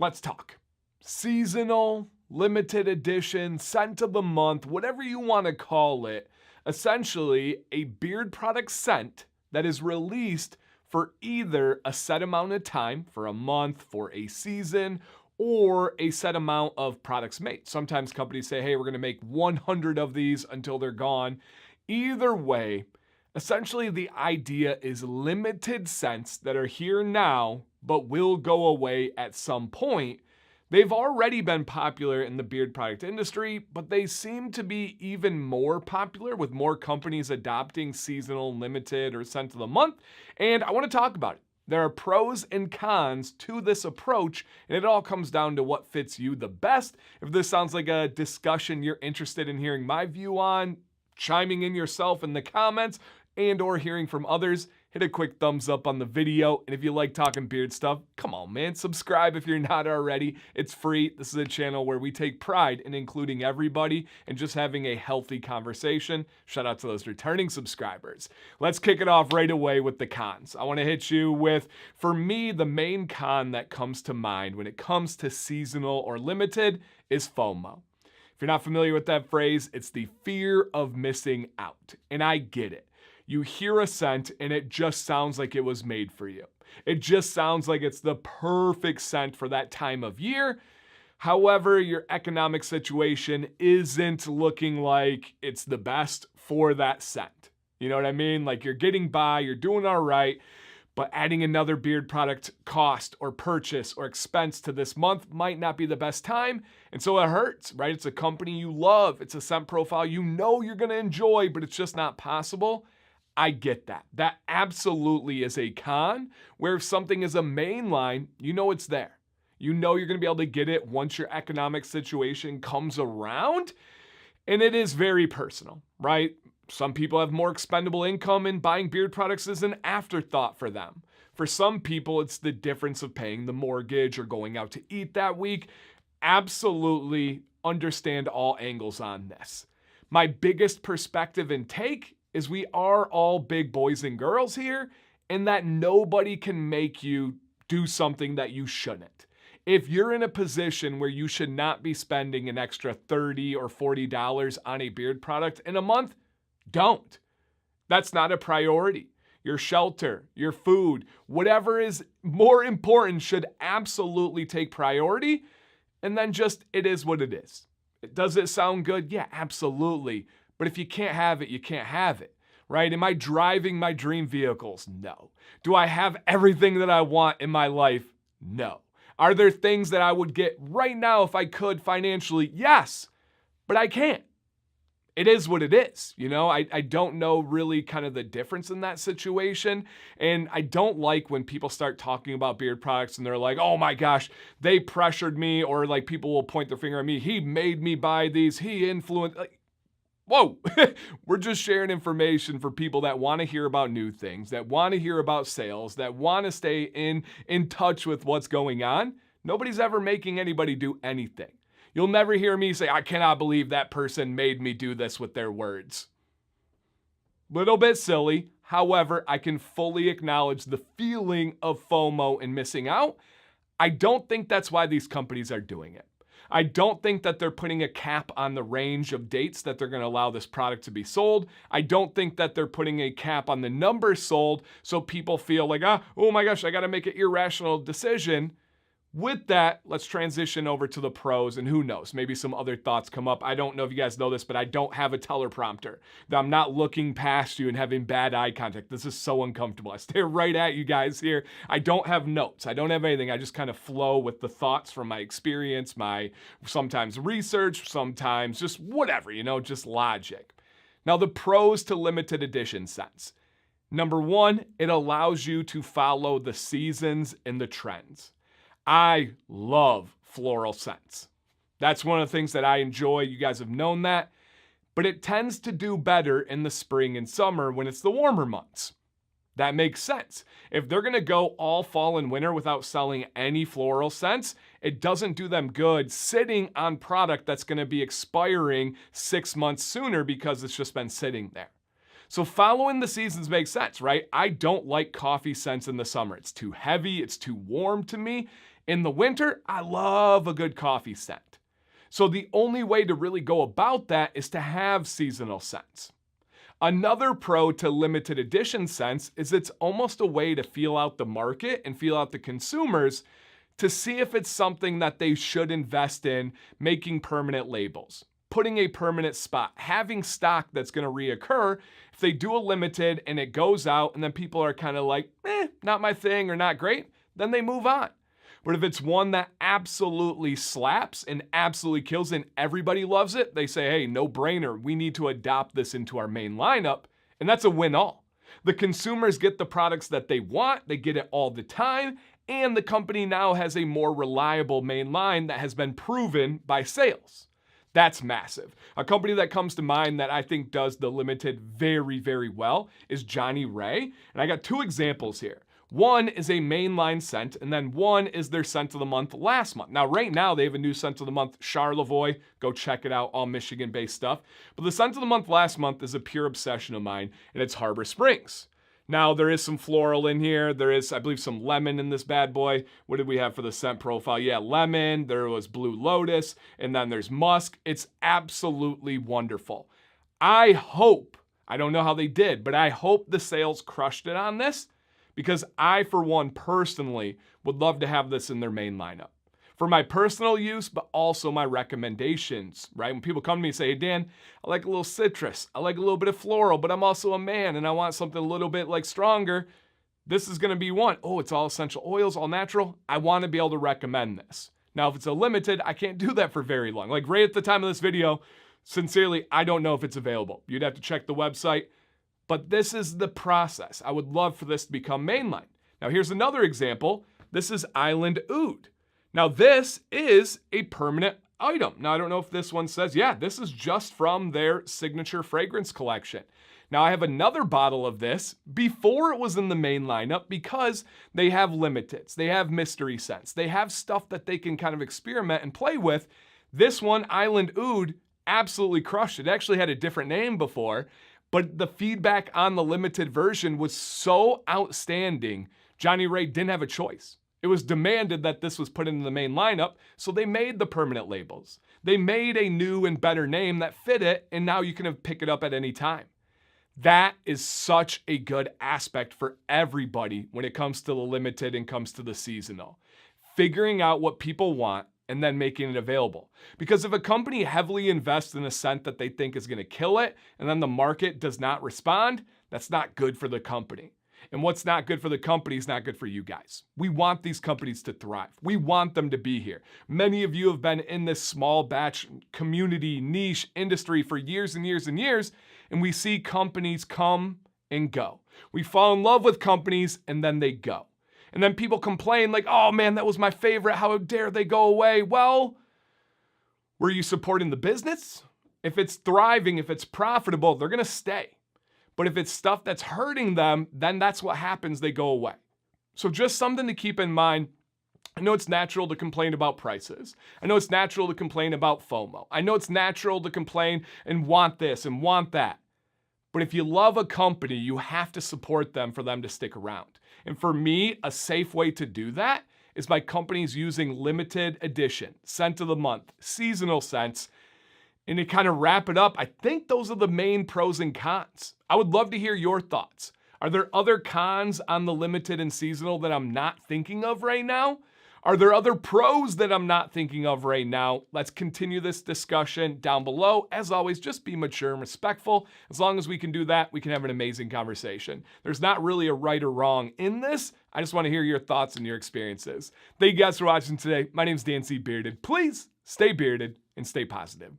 Let's talk. Seasonal, limited edition, scent of the month, whatever you want to call it. Essentially, a beard product scent that is released for either a set amount of time, for a month, for a season, or a set amount of products made. Sometimes companies say, hey, we're going to make 100 of these until they're gone. Either way, essentially the idea is limited scents that are here now, but will go away at some point. They've already been popular in the beard product industry, but they seem to be even more popular with more companies adopting seasonal, limited, or scent of the month. And I want to talk about it. There are pros and cons to this approach, and it all comes down to what fits you the best. If this sounds like a discussion you're interested in hearing my view on, chiming in yourself in the comments, and or hearing from others, hit a quick thumbs up on the video. And if you like talking beard stuff, come on, man, subscribe if you're not already. It's free. This is a channel where we take pride in including everybody and just having a healthy conversation. Shout out to those returning subscribers. Let's kick it off right away with the cons. I want to hit you with, for me, the main con that comes to mind when it comes to seasonal or limited is FOMO. If you're not familiar with that phrase, it's the fear of missing out. And I get it. You hear a scent and it just sounds like it was made for you. It just sounds like it's the perfect scent for that time of year. However, your economic situation isn't looking like it's the best for that scent. You know what I mean? Like you're getting by, you're doing all right, but adding another beard product cost or purchase or expense to this month might not be the best time. And so it hurts, right? It's a company you love. It's a scent profile you know you're going to enjoy, but it's just not possible. I get that. That absolutely is a con, where if something is a mainline, you know it's there. You know you're going to be able to get it once your economic situation comes around. And it is very personal, right? Some people have more expendable income and buying beard products is an afterthought for them. For some people, it's the difference of paying the mortgage or going out to eat that week. Absolutely understand all angles on this. My biggest perspective and take is we are all big boys and girls here, and that nobody can make you do something that you shouldn't. If you're in a position where you should not be spending an extra $30 or $40 on a beard product in a month, don't. That's not a priority. Your shelter, your food, whatever is more important should absolutely take priority, and then just it is what it is. Does it sound good? Yeah, absolutely. But if you can't have it, you can't have it, right? Am I driving my dream vehicles? No. Do I have everything that I want in my life? No. Are there things that I would get right now if I could financially? Yes, but I can't. It is what it is. You know, I don't know really kind of the difference in that situation. And I don't like when people start talking about beard products and they're like, oh my gosh, they pressured me, or like people will point their finger at me. He made me buy these. He influenced. Whoa, we're just sharing information for people that want to hear about new things, that want to hear about sales, that want to stay in touch with what's going on. Nobody's ever making anybody do anything. You'll never hear me say, I cannot believe that person made me do this with their words. Little bit silly. However, I can fully acknowledge the feeling of FOMO and missing out. I don't think that's why these companies are doing it. I don't think that they're putting a cap on the range of dates that they're going to allow this product to be sold. I don't think that they're putting a cap on the number sold so people feel like, oh my gosh, I got to make an irrational decision. With that, let's transition over to the pros, and who knows, maybe some other thoughts come up. I don't know if you guys know this, but I don't have a teleprompter. I'm not looking past you and having bad eye contact. This is so uncomfortable. I stare right at you guys here. I don't have notes. I don't have anything. I just kind of flow with the thoughts from my experience, my sometimes research, sometimes just whatever, just logic. Now, the pros to limited edition scents. Number one, it allows you to follow the seasons and the trends. I love floral scents. That's one of the things that I enjoy. You guys have known that. But it tends to do better in the spring and summer when it's the warmer months. That makes sense. If they're going to go all fall and winter without selling any floral scents, it doesn't do them good sitting on product that's going to be expiring 6 months sooner because it's just been sitting there. So following the seasons makes sense, right? I don't like coffee scents in the summer. It's too heavy. It's too warm to me. In the winter, I love a good coffee scent. So the only way to really go about that is to have seasonal scents. Another pro to limited edition scents is it's almost a way to feel out the market and feel out the consumers to see if it's something that they should invest in, making permanent labels, putting a permanent spot, having stock that's going to reoccur. If they do a limited and it goes out and then people are kind of like, not my thing or not great, then they move on. But if it's one that absolutely slaps and absolutely kills and everybody loves it, they say, hey, no brainer, we need to adopt this into our main lineup. And that's a win all. The consumers get the products that they want, they get it all the time, and the company now has a more reliable main line that has been proven by sales. That's massive. A company that comes to mind that I think does the limited very, very well is Johnny Ray. And I got two examples here. One is a mainline scent, and then one is their scent of the month last month. Now, right now, they have a new scent of the month, Charlevoix. Go check it out, all Michigan-based stuff. But the scent of the month last month is a pure obsession of mine, and it's Harbor Springs. Now, there is some floral in here. There is, I believe, some lemon in this bad boy. What did we have for the scent profile? Yeah, lemon. There was Blue Lotus, and then there's musk. It's absolutely wonderful. I hope, I don't know how they did, but I hope the sales crushed it on this, because I, for one, personally would love to have this in their main lineup. For my personal use, but also my recommendations, right? When people come to me and say, hey, Dan, I like a little citrus, I like a little bit of floral, but I'm also a man and I want something a little bit like stronger, this is gonna be one. Oh, it's all essential oils, all natural. I wanna be able to recommend this. Now, if it's a limited, I can't do that for very long. Like right at the time of this video, sincerely, I don't know if it's available. You'd have to check the website. But this is the process. I would love for this to become mainline. Now here's another example. This is Island Oud. Now this is a permanent item. Now I don't know if this one says, yeah, this is just from their signature fragrance collection. Now I have another bottle of this before it was in the main lineup because they have limiteds, they have mystery scents, they have stuff that they can kind of experiment and play with. This one, Island Oud, absolutely crushed it. It actually had a different name before. But the feedback on the limited version was so outstanding, Johnny Ray didn't have a choice. It was demanded that this was put into the main lineup, so they made the permanent labels. They made a new and better name that fit it, and now you can pick it up at any time. That is such a good aspect for everybody when it comes to the limited and comes to the seasonal. Figuring out what people want and then making it available. Because if a company heavily invests in a scent that they think is gonna kill it, and then the market does not respond, that's not good for the company. And what's not good for the company is not good for you guys. We want these companies to thrive. We want them to be here. Many of you have been in this small batch community niche industry for years and years and years, and we see companies come and go. We fall in love with companies and then they go. And then people complain like, oh man, that was my favorite. How dare they go away? Well, were you supporting the business? If it's thriving, if it's profitable, they're gonna stay. But if it's stuff that's hurting them, then that's what happens, they go away. So just something to keep in mind. I know it's natural to complain about prices. I know it's natural to complain about FOMO. I know it's natural to complain and want this and want that. But if you love a company, you have to support them for them to stick around. And for me, a safe way to do that is by companies using limited edition, scent of the month, seasonal scents. And to kind of wrap it up, I think those are the main pros and cons. I would love to hear your thoughts. Are there other cons on the limited and seasonal that I'm not thinking of right now? Are there other pros that I'm not thinking of right now? Let's continue this discussion down below. As always, just be mature and respectful. As long as we can do that, we can have an amazing conversation. There's not really a right or wrong in this. I just want to hear your thoughts and your experiences. Thank you guys for watching today. My name's Dan C. Bearded. Please stay bearded and stay positive.